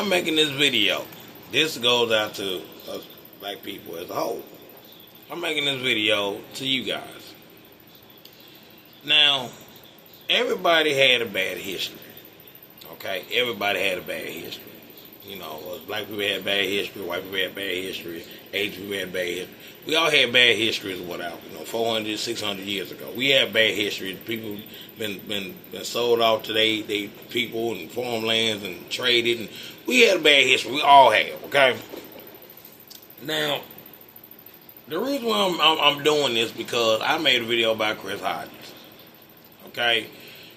I'm making this video. This goes out to us black people as a whole. I'm making this video to you guys. Now, everybody had a bad history. Okay? Everybody had a bad history. You know, black people had bad history, white people had bad history, Asian people had bad history. We all had bad histories or whatever. 400, 600 years ago. We had bad history. People been sold off to they people and farmlands and traded. And we had a bad history. We all have, okay? Now, the reason why I'm doing this because I made a video about Chris Hodges. Okay?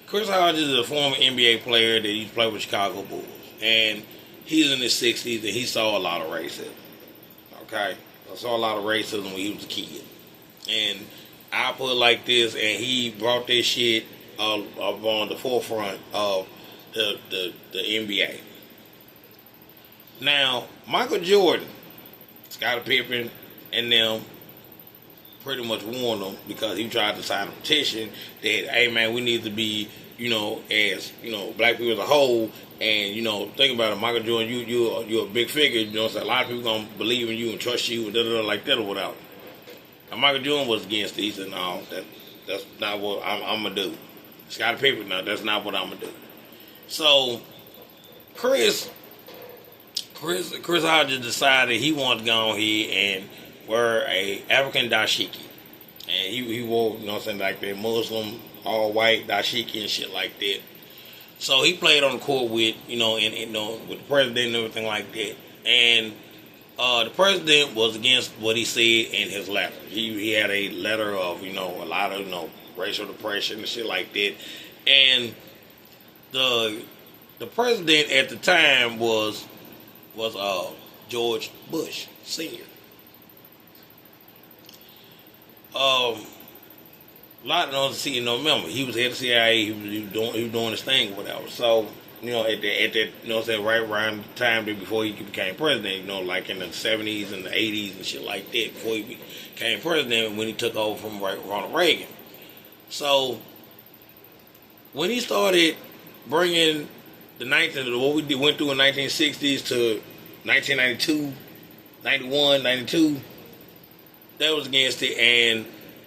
Chris Hodges is a former NBA player that used to play with Chicago Bulls. And he's in his 60s and he saw a lot of racism. Okay? I saw a lot of racism when he was a kid. And I put it like this, and he brought this shit up on the forefront of the NBA. Now, Michael Jordan, Scottie Pippen, and them pretty much warned them because he tried to sign a petition that, hey man, we need to be, as, black people as a whole. And, think about it, Michael Jordan, you're a big figure, so a lot of people gonna believe in you and trust you and like that or whatever. And Michael Jordan was against it. He said, no, that's not what I'm gonna do. Scottie Pippen, no, that's not what I'm gonna do. So Chris Hodges decided he wanted to go on here and wear a African dashiki. And he wore, like that Muslim, all white dashiki and shit like that. So he played on the court with, with the president and everything like that. And the president was against what he said in his letter. He had a letter of, a lot of, racial depression and shit like that. And the president at the time was George Bush Sr. A lot of those remember he was head of CIA. He was doing his thing or whatever. So at that right around the time before he became president, like in the 70s and the 80s and shit like that, before he became president, when he took over from Ronald Reagan. So when he started bringing what we went through in 1960s to 1992, 91, 92, that was against it. And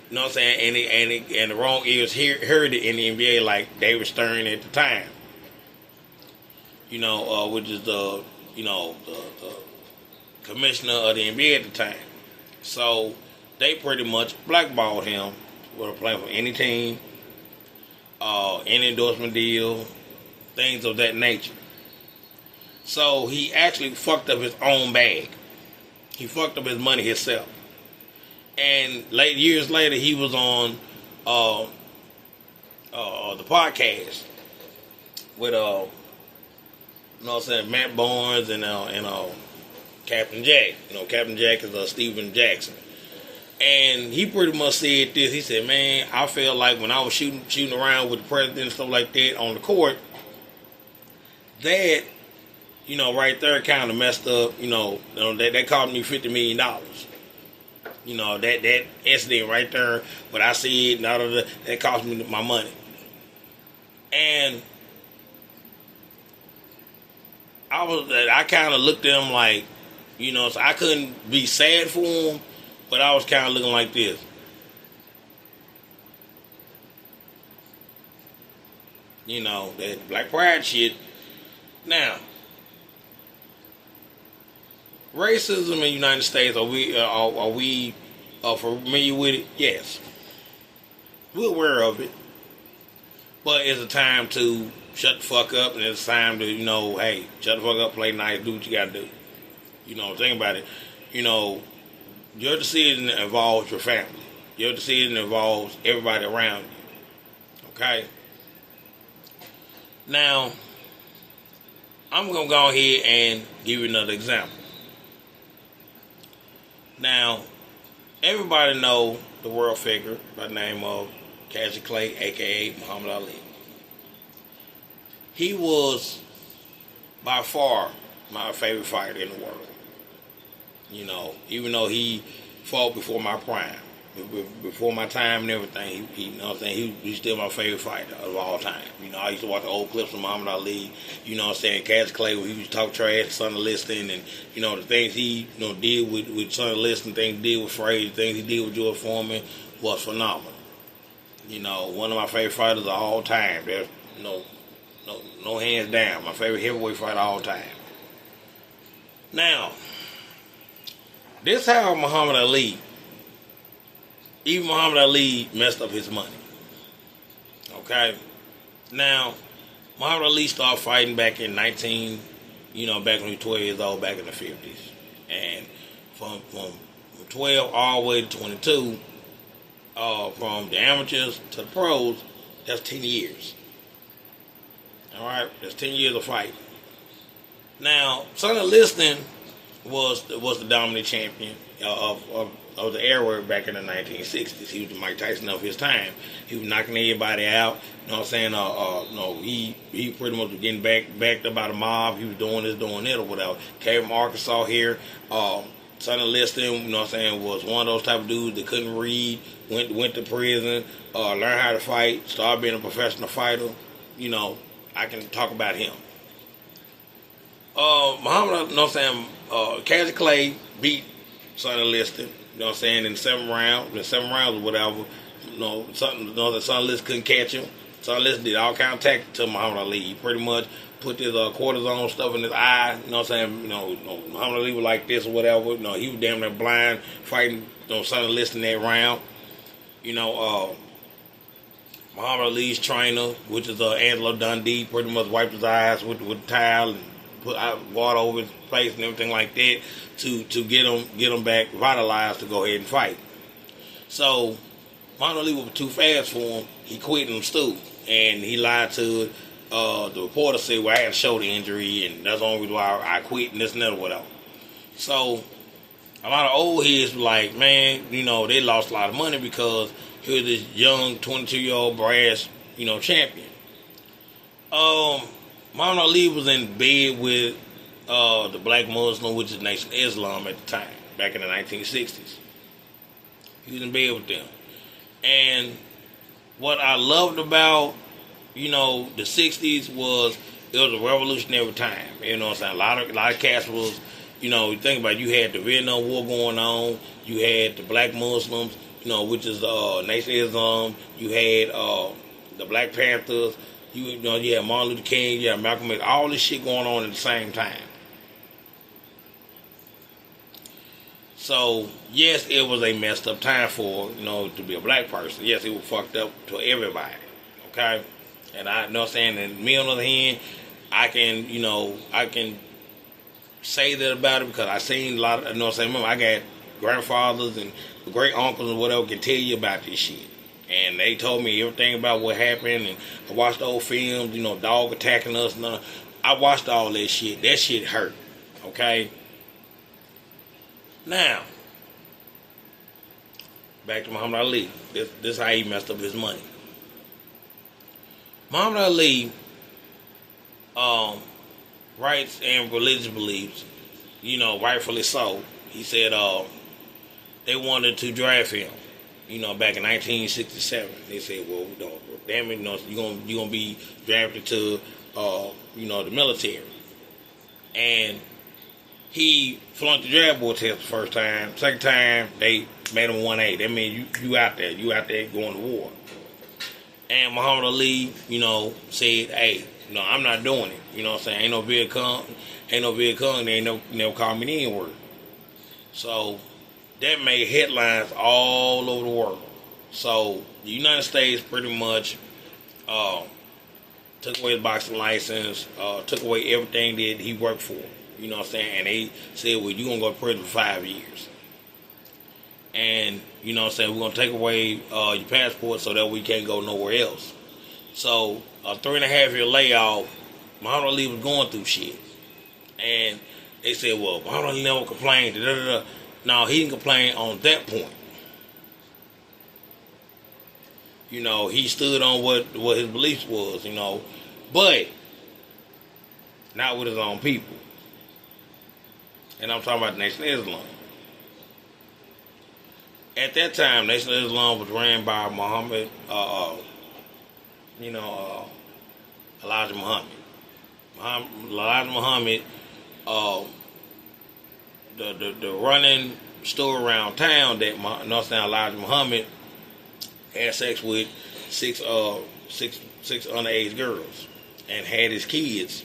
and the wrong ears heard it in the NBA, like David Stern at the time. Which is the commissioner of the NBA at the time. So they pretty much blackballed him for playing for any team, any endorsement deal, things of that nature. So he actually fucked up his own bag. He fucked up his money himself. And years later, he was on the podcast with Matt Barnes and Captain Jack. Captain Jack is Steven Jackson. And he pretty much said this. He said, man, I felt like when I was shooting around with the president and stuff like that on the court, that, right there kind of messed up, that cost me $50 million. That incident right there, but I see it, that cost me my money. And I kind of looked at him like, so I couldn't be sad for him, but I was kind of looking like this. That black pride shit. Now, racism in the United States, are we familiar with it? Yes. We're aware of it. But it's a time to shut the fuck up, and it's time to, hey, shut the fuck up, play nice, do what you gotta do. Think about it. Your decision involves your family. Your decision involves everybody around you. Okay? Now, I'm going to go ahead and give you another example. Now, everybody know the world figure by the name of Cassius Clay, a.k.a. Muhammad Ali. He was by far my favorite fighter in the world. Even though he fought before my prime. before my time and everything, he you know what I'm saying, he's still my favorite fighter of all time. You know, I used to watch the old clips of Muhammad Ali, you know what I'm saying, Cassius Clay, where he used to talk trash to Sonny Liston, and, you know, the things he, you know, did with Sonny Liston, things he did with Frazier, things he did with George Foreman was phenomenal. You know, one of my favorite fighters of all time. There's no hands down. My favorite heavyweight fighter of all time. Now, this how Muhammad Ali, even Muhammad Ali messed up his money. Okay? Now, Muhammad Ali started fighting back in back when he was 12 years old, back in the 50s. And from 12 all the way to 22, from the amateurs to the pros, that's 10 years. Alright? That's 10 years of fighting. Now, Sonny Liston was the dominant champion of the era back in the 1960s. He was the Mike Tyson of his time. He was knocking everybody out. You know what I'm saying? He pretty much was getting backed up by the mob. He was doing this, doing that, or whatever. Came from Arkansas here. Sonny Liston, you know what I'm saying, was one of those type of dudes that couldn't read, went to prison, learned how to fight, started being a professional fighter. You know, I can talk about him. Muhammad, you know what I'm saying, Cassius Clay beat Sonny Liston, you know what I'm saying, in 7 rounds or whatever. You know, that Sonny Liston couldn't catch him. Sonny Liston did all kind of tactics to Muhammad Ali. He pretty much put this cortisone stuff in his eye, you know what I'm saying, Muhammad Ali was like this or whatever. You know, he was damn near blind fighting, Sonny Liston that round. You know, Muhammad Ali's trainer, which is Angelo Dundee, pretty much wiped his eyes with a towel and put water over his face and everything like that to get him back vitalized to go ahead and fight. So Muhammad Ali was too fast for him. He quit and stood, and he lied to the reporter. Said, "Well, I had a shoulder injury, and that's the only reason why I quit and this and that or whatever." So a lot of old heads were like, "Man, they lost a lot of money because here's this young 22-year-old brass, champion." Muhammad Ali was in bed with the Black Muslim, which is Nation of Islam at the time, back in the 1960s. He was in bed with them. And what I loved about, the 60s was it was a revolutionary time. You know what I'm saying? A lot of cats was, you think about it, you had the Vietnam War going on, you had the Black Muslims, which is Nation of Islam, you had the Black Panthers, you had Martin Luther King, you had Malcolm X, all this shit going on at the same time. So, yes, it was a messed up time for, to be a black person. Yes, it was fucked up to everybody, okay? And I know what I'm saying, and me on the other hand, I can say that about it because I seen a lot of, remember, I got grandfathers and great uncles and whatever can tell you about this shit. And they told me everything about what happened, and I watched old films, dog attacking us. And I watched all that shit. That shit hurt, okay? Now, back to Muhammad Ali. This is how he messed up his money. Muhammad Ali, rights and religious beliefs, rightfully so. He said they wanted to draft him. Back in 1967, they said, "Well, damn it, you're gonna be drafted to, the military." And he flunked the draft board test the first time. Second time, they made him 1A. That means you out there going to war. And Muhammad Ali, said, "Hey, I'm not doing it. You know what I'm saying? Ain't no Viet Cong. They ain't never called me the N-word." So that made headlines all over the world. So the United States pretty much took away his boxing license, took away everything that he worked for. You know what I'm saying? And they said, "Well, you're going to go to prison for 5 years. And, we're going to take away your passport so that we can't go nowhere else." So a 3.5-year layoff, Muhammad Ali was going through shit. And they said, "Well, Muhammad Ali never complained." No, he didn't complain on that point. He stood on what his beliefs was, but not with his own people. And I'm talking about the Nation of Islam. At that time, Nation of Islam was ran by Muhammad, Elijah Muhammad. Elijah Muhammad, uh, the running story around town that Elijah Muhammad had sex with six underage girls and had his kids,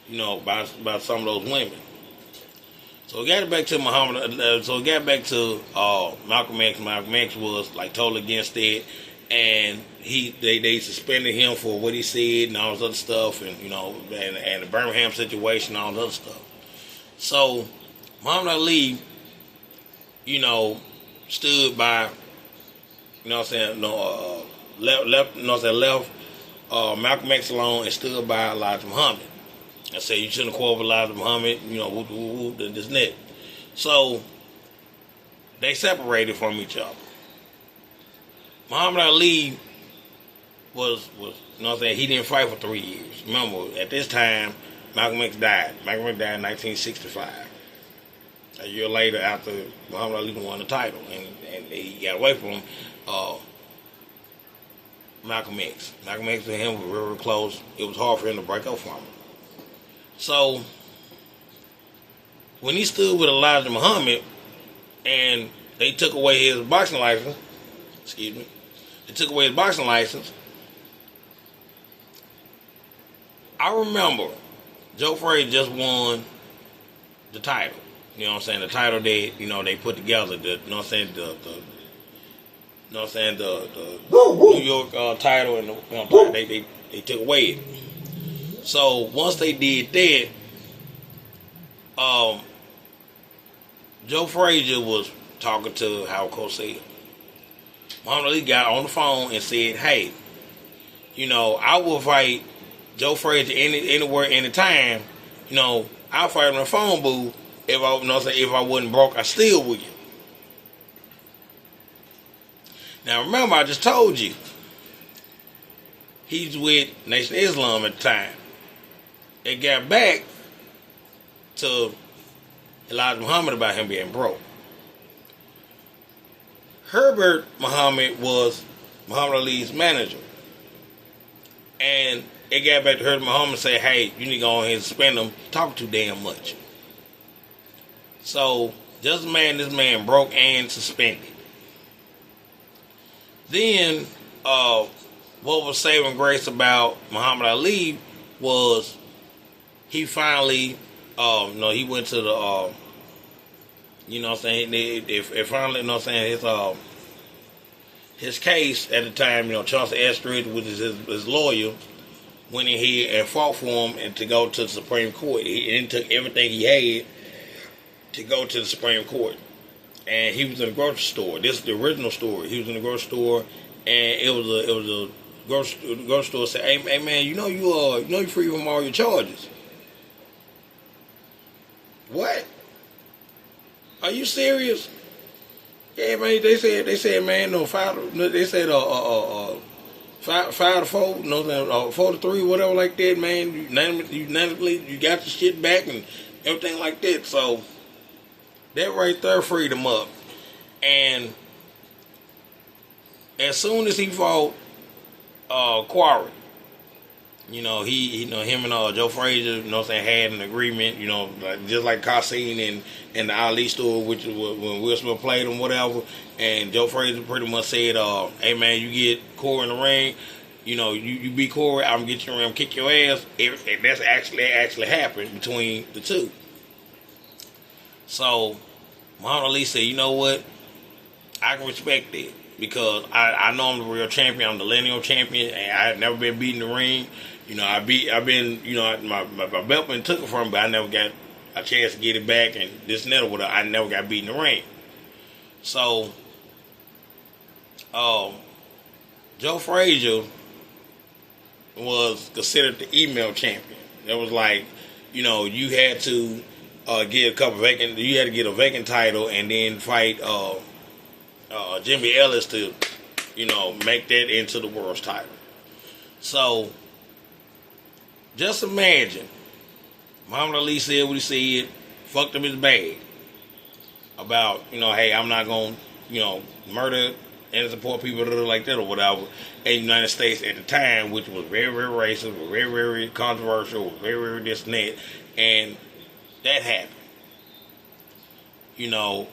by some of those women. So we got back to Muhammad. So we got back to Malcolm X. Malcolm X was like totally against it, and they suspended him for what he said and all this other stuff, and and the Birmingham situation, and all this other stuff. So Muhammad Ali, stood by, left Malcolm X alone and stood by Elijah Muhammad. I said you shouldn't quarrel with Elijah Muhammad, this and that. So they separated from each other. Muhammad Ali was he didn't fight for 3 years. Remember, at this time, Malcolm X died. Malcolm X died in 1965. A year later, after Muhammad Ali won the title, and he got away from Malcolm X. Malcolm X and him were very close. It was hard for him to break up from him. So when he stood with Elijah Muhammad and they took away his boxing license, they took away his boxing license, I remember Joe Frazier just won the title. The title they put together, the New York title, and they took away it. So once they did that, Joe Frazier was talking to Howard Cosell. Muhammad Ali got on the phone and said, "Hey, I will fight Joe Frazier anywhere, anytime. I'll fight him in the phone booth if I wasn't broke, I still would." Now remember, I just told you he's with Nation of Islam at the time. They got back to Elijah Muhammad about him being broke. Herbert Muhammad was Muhammad Ali's manager. And it got back to Herbert Muhammad and said, "Hey, you need to go on here and suspend him. Talk too damn much." So, this man broke and suspended. Then, what was saving grace about Muhammad Ali was he finally, he went to the, if finally, his case at the time, Charles Estridge, which is his lawyer, went in here and fought for him and to go to the Supreme Court. He took everything he had to go to the Supreme Court. And he was in a grocery store. This is the original story. He was in a grocery store, and it was a grocery store said, "Hey man, you're free from all your charges." What? Are you serious? Yeah, man. They said, man, no, they said, 5 to 4, 4 to 3, whatever like that, man. Unanimously, you got the shit back and everything like that. So that right there freed him up. And as soon as he fought Quarry, him and Joe Frazier, had an agreement, just like Cassine and the Ali story, which was when Will Smith played him, whatever. And Joe Frazier pretty much said, "Hey man, you get Corey in the ring, you beat Corey, I'm gonna get you in the ring, kick your ass." And that's actually happened between the two. So Muhammad Ali said, "You know what? I can respect that because I know I'm the real champion. I'm the lineal champion, and I have never been beaten in the ring. I've been, my belt been took it from me, but I never got a chance to get it back, and this and that, whatever. I never got beaten in the ring." So, Joe Frazier was considered the email champion. It was like, you had to get you had to get a vacant title and then fight Jimmy Ellis to, make that into the world's title. So, just imagine, Muhammad Ali said what he said, fucked up his bag about, hey, I'm not going to, murdered innocent poor people like that or whatever in the United States at the time, which was very, very racist, was very, very controversial, was very, very this and that, and that happened. The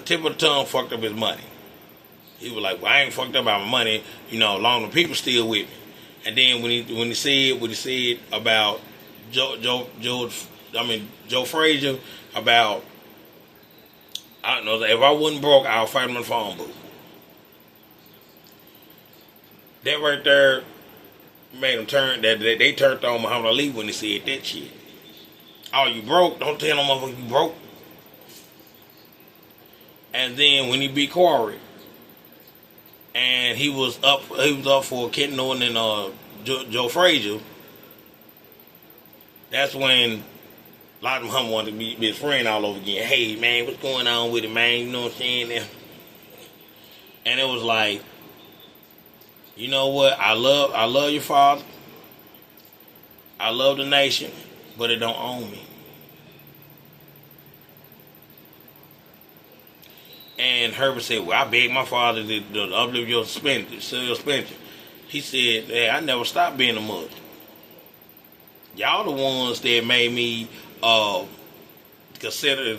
tip of the tongue fucked up his money. He was like, "Well, I ain't fucked up about my money, long the people still with me." And then when he said what he said about Joe Frazier about, I don't know, if I wasn't broke, I'll fight him in the phone booth. That right there made them turn. That they turned on Muhammad Ali when he said that shit. Oh, you broke? Don't tell no motherfucker you broke. And then when he beat Corey, and he was up for Ken Norton and Joe Frazier. That's when a lot of them wanted to be his friend all over again. Hey man, what's going on with it, man? You know what I'm saying? And it was like, you know what? I love your father. I love the nation, but it don't own me. And Herbert said, "Well, I begged my father to uplift your suspension." He said, "Hey, I never stopped being a Muslim. Y'all the ones that made me consider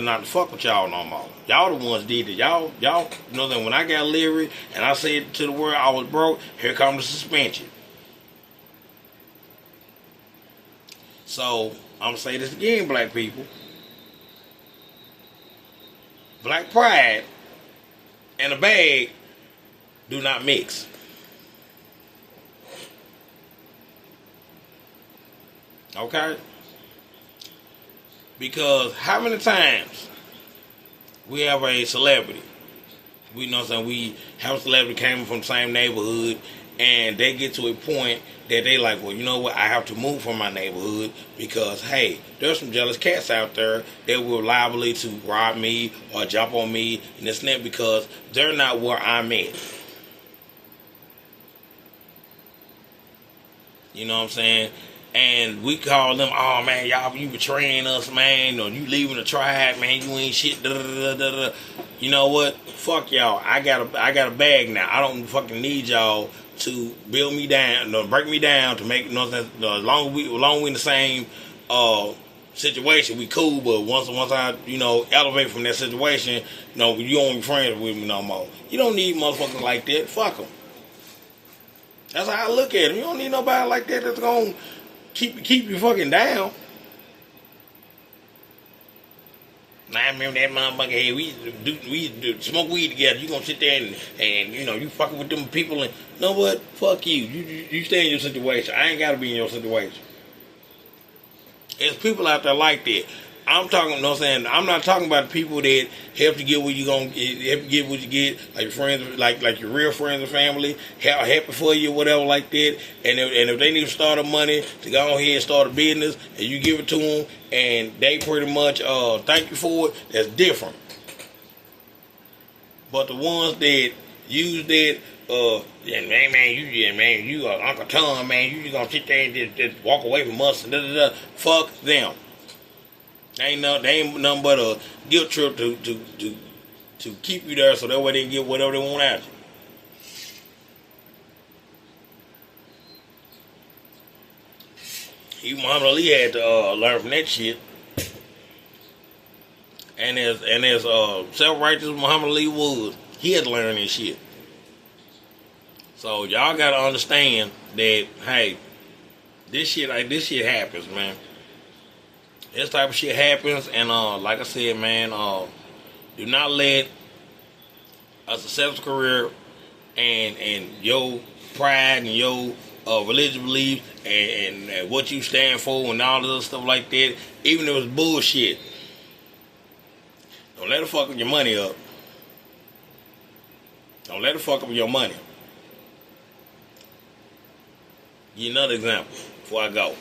not to fuck with y'all no more. Y'all the ones did it. Y'all that when I got leery and I said to the world I was broke, here comes the suspension." So I'm gonna say this again, black people. Black pride and a bag do not mix. Okay? Because how many times we have a celebrity, we have a celebrity came from the same neighborhood, and they get to a point that they like, well, you know what, I have to move from my neighborhood because, hey, there's some jealous cats out there that will liable to rob me or jump on me and this and that because they're not where I'm at. You know what I'm saying? And we call them, "Oh man, y'all, you betraying us, man, or you leaving the tribe, man, you ain't shit, da da da da." You know what? Fuck y'all. I got a bag now. I don't fucking need y'all to build me down, break me down to make nothing. Long we in the same situation, we cool. But once I elevate from that situation, you don't be friends with me no more. You don't need motherfuckers like that. Fuck them. That's how I look at them. You don't need nobody like that that's gonna keep you fucking down. Now I remember that motherfucker. Hey, we used to smoke weed together. You gonna sit there and you fucking with them people and you know what? Fuck you. You stay in your situation. I ain't gotta be in your situation. There's people out there like that. I'm talking, you know what I'm saying? I'm not talking about people that help you get what you gonna get, help you get what you get, like your friends, like your real friends and family, happy for you, whatever like that. And if they need to start a money to go ahead and start a business, and you give it to them, and they pretty much thank you for it, that's different. But the ones that use that, you Uncle Tom, man, you just gonna sit there and just walk away from us and fuck them. They ain't nothing but a guilt trip to keep you there so that way they can get whatever they want out of you. Even Muhammad Ali had to learn from that shit. And as self-righteous Muhammad Ali was, he had to learn this shit. So y'all gotta understand that, hey, this shit happens, man. This type of shit happens, and like I said, man, do not let a successful career and your pride and your religious beliefs and what you stand for and all this other stuff like that, even if it's bullshit, don't let it fuck up your money up. Don't let it fuck up your money. Give you another example before I go.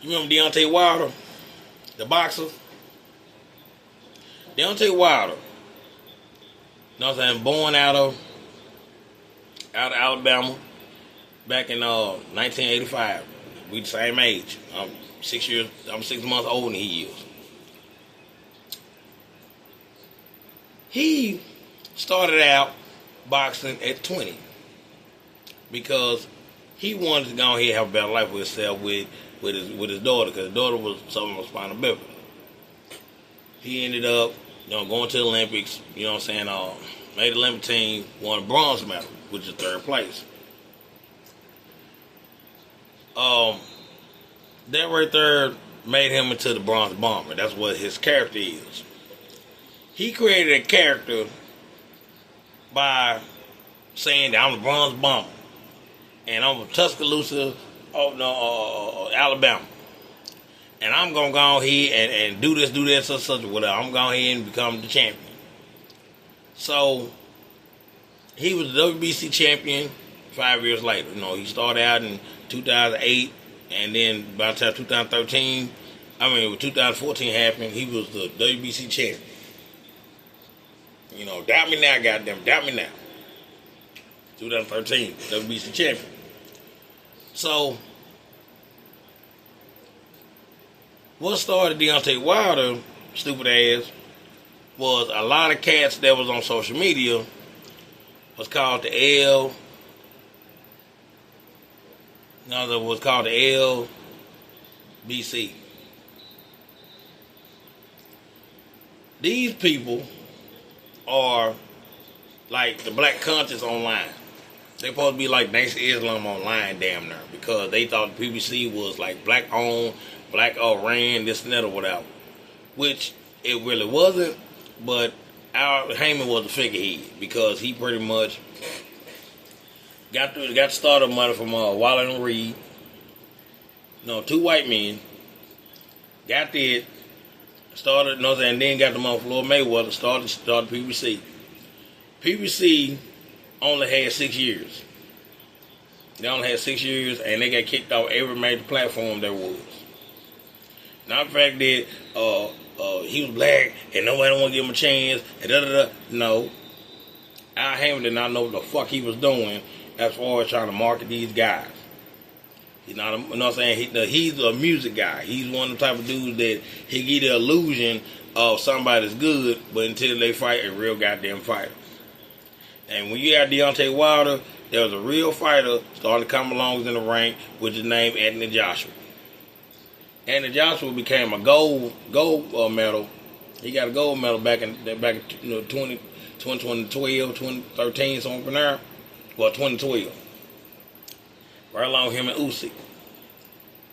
You remember Deontay Wilder, the boxer? Deontay Wilder, you know what I'm saying, born out of Alabama back in 1985. We the same age. I'm 6 months older than he is. He started out boxing at 20 because he wanted to go ahead and have a better life with himself with his daughter, because his daughter was suffering from spinal bifida. He ended up, going to the Olympics. You know what I'm saying? Made the Olympic team, won a bronze medal, which is third place. That right there made him into the Bronze Bomber. That's what his character is. He created a character by saying that I'm the Bronze Bomber, and I'm from Tuscaloosa, Alabama, and I'm gonna go ahead and do this, such whatever. I'm gonna go ahead and become the champion. So he was the WBC champion 5 years later. He started out in 2008, and then by the time 2013, when 2014 happened, he was the WBC champion. Doubt me now, goddamn, doubt me now. 2013, WBC champion. So, what started Deontay Wilder, stupid ass, was a lot of cats that was on social media was called the LBC. These people are like the black conscience online. They supposed to be like Nation Islam online, damn near, because they thought the PBC was like black owned, black ran, this and that or whatever, which it really wasn't. But our Heyman was the figurehead because he pretty much got the startup money from Waller and Reed. Two white men got that, started, and then got the money from Floyd Mayweather, started PBC. PBC only had 6 years. They only had 6 years, and they got kicked off every major platform there was. Not the fact that he was black and nobody want to give him a chance and da-da-da. No. Al Heyman did not know what the fuck he was doing as far as trying to market these guys. He's not, you know what I'm saying? He's a music guy. He's one of the type of dudes that he get the illusion of somebody's good, but until they fight a real goddamn fighter. And when you got Deontay Wilder, there was a real fighter starting to come along in the rank with the name Anthony Joshua. Anthony Joshua became a gold medal. He got a gold medal back in 2012, 2013, something from there. Well, 2012. Right along him and Usyk.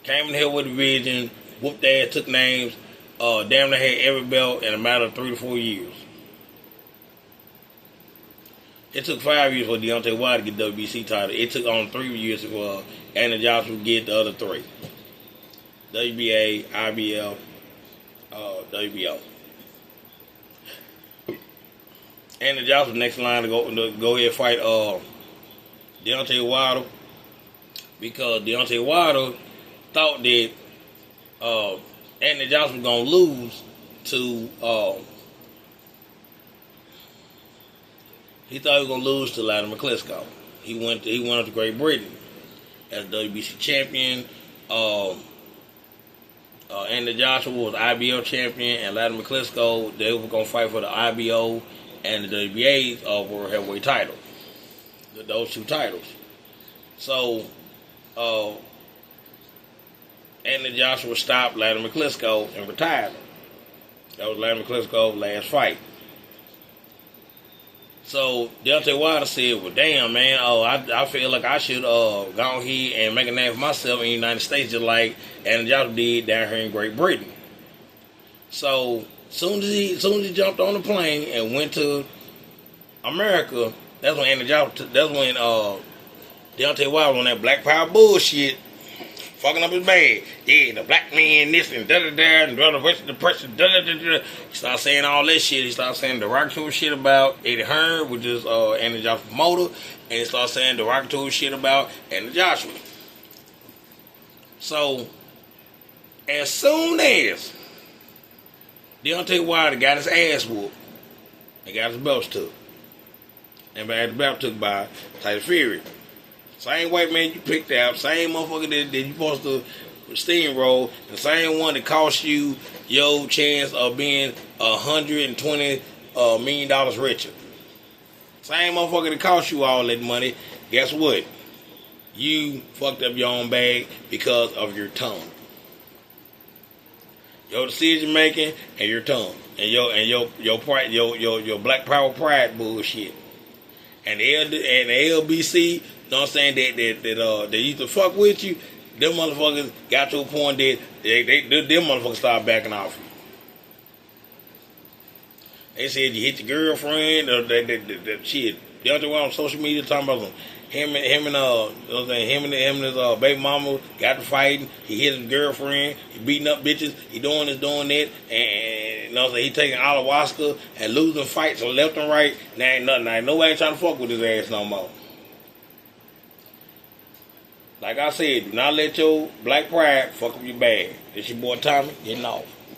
Came in here with a vision, whooped ass, took names, damn near had every belt in a matter of 3 to 4 years. It took 5 years for Deontay Wilder to get the WBC title. It took on 3 years for Anthony Joshua to get the other 3. WBA, IBL, WBO. Anthony Joshua next in line to go ahead and fight Deontay Wilder, because Deontay Wilder thought that Anthony Joshua was gonna lose to he thought he was gonna lose to Latimer Klitschko. He went up to Great Britain as WBC champion. Anthony Joshua was IBO champion, and Latimer Klitschko, they were gonna fight for the IBO and the WBA World Heavyweight title. Those 2 titles. So Anthony Joshua stopped Latimer Klitschko and retired him. That was Latimer Klitschko's last fight. So Deontay Wilder said, well, damn, man, I feel like I should go ahead and make a name for myself in the United States, just like Anthony Joshua did down here in Great Britain. So soon as he jumped on the plane and went to America, that's when Deontay Wilder on that Black Power bullshit, fucking up his bag. Yeah, the black man, this and da-da-da, and the pressure, da-da-da-da. He started saying all that shit. He started saying derogatory shit about Eddie Hearn, which is Anthony Joshua's promoter, and he started saying derogatory shit about Anthony Joshua. So, as soon as Deontay Wilder got his ass whooped and got his belts took, and had the belt took by Tyson Fury, same white man you picked out, same motherfucker that you supposed to steamroll, the same one that cost you your chance of being 120 $1 million richer. Same motherfucker that cost you all that money. Guess what? You fucked up your own bag because of your tongue. Your decision making and your tongue. And your pride, your black power pride bullshit. And the LBC, you know what I'm saying, that used to fuck with you, them motherfuckers got to a point that them motherfuckers started backing off you. They said you hit your girlfriend or that shit. The other one on social media talking about him and his baby mama got to fighting. He hit his girlfriend. He beating up bitches. He doing this, doing that, and you know what I'm saying, he taking ayahuasca and losing fights on left and right. Now ain't nothing. Now ain't nobody trying to fuck with his ass no more. Like I said, do not let your black pride fuck up your bag. It's your boy Tommy getting off.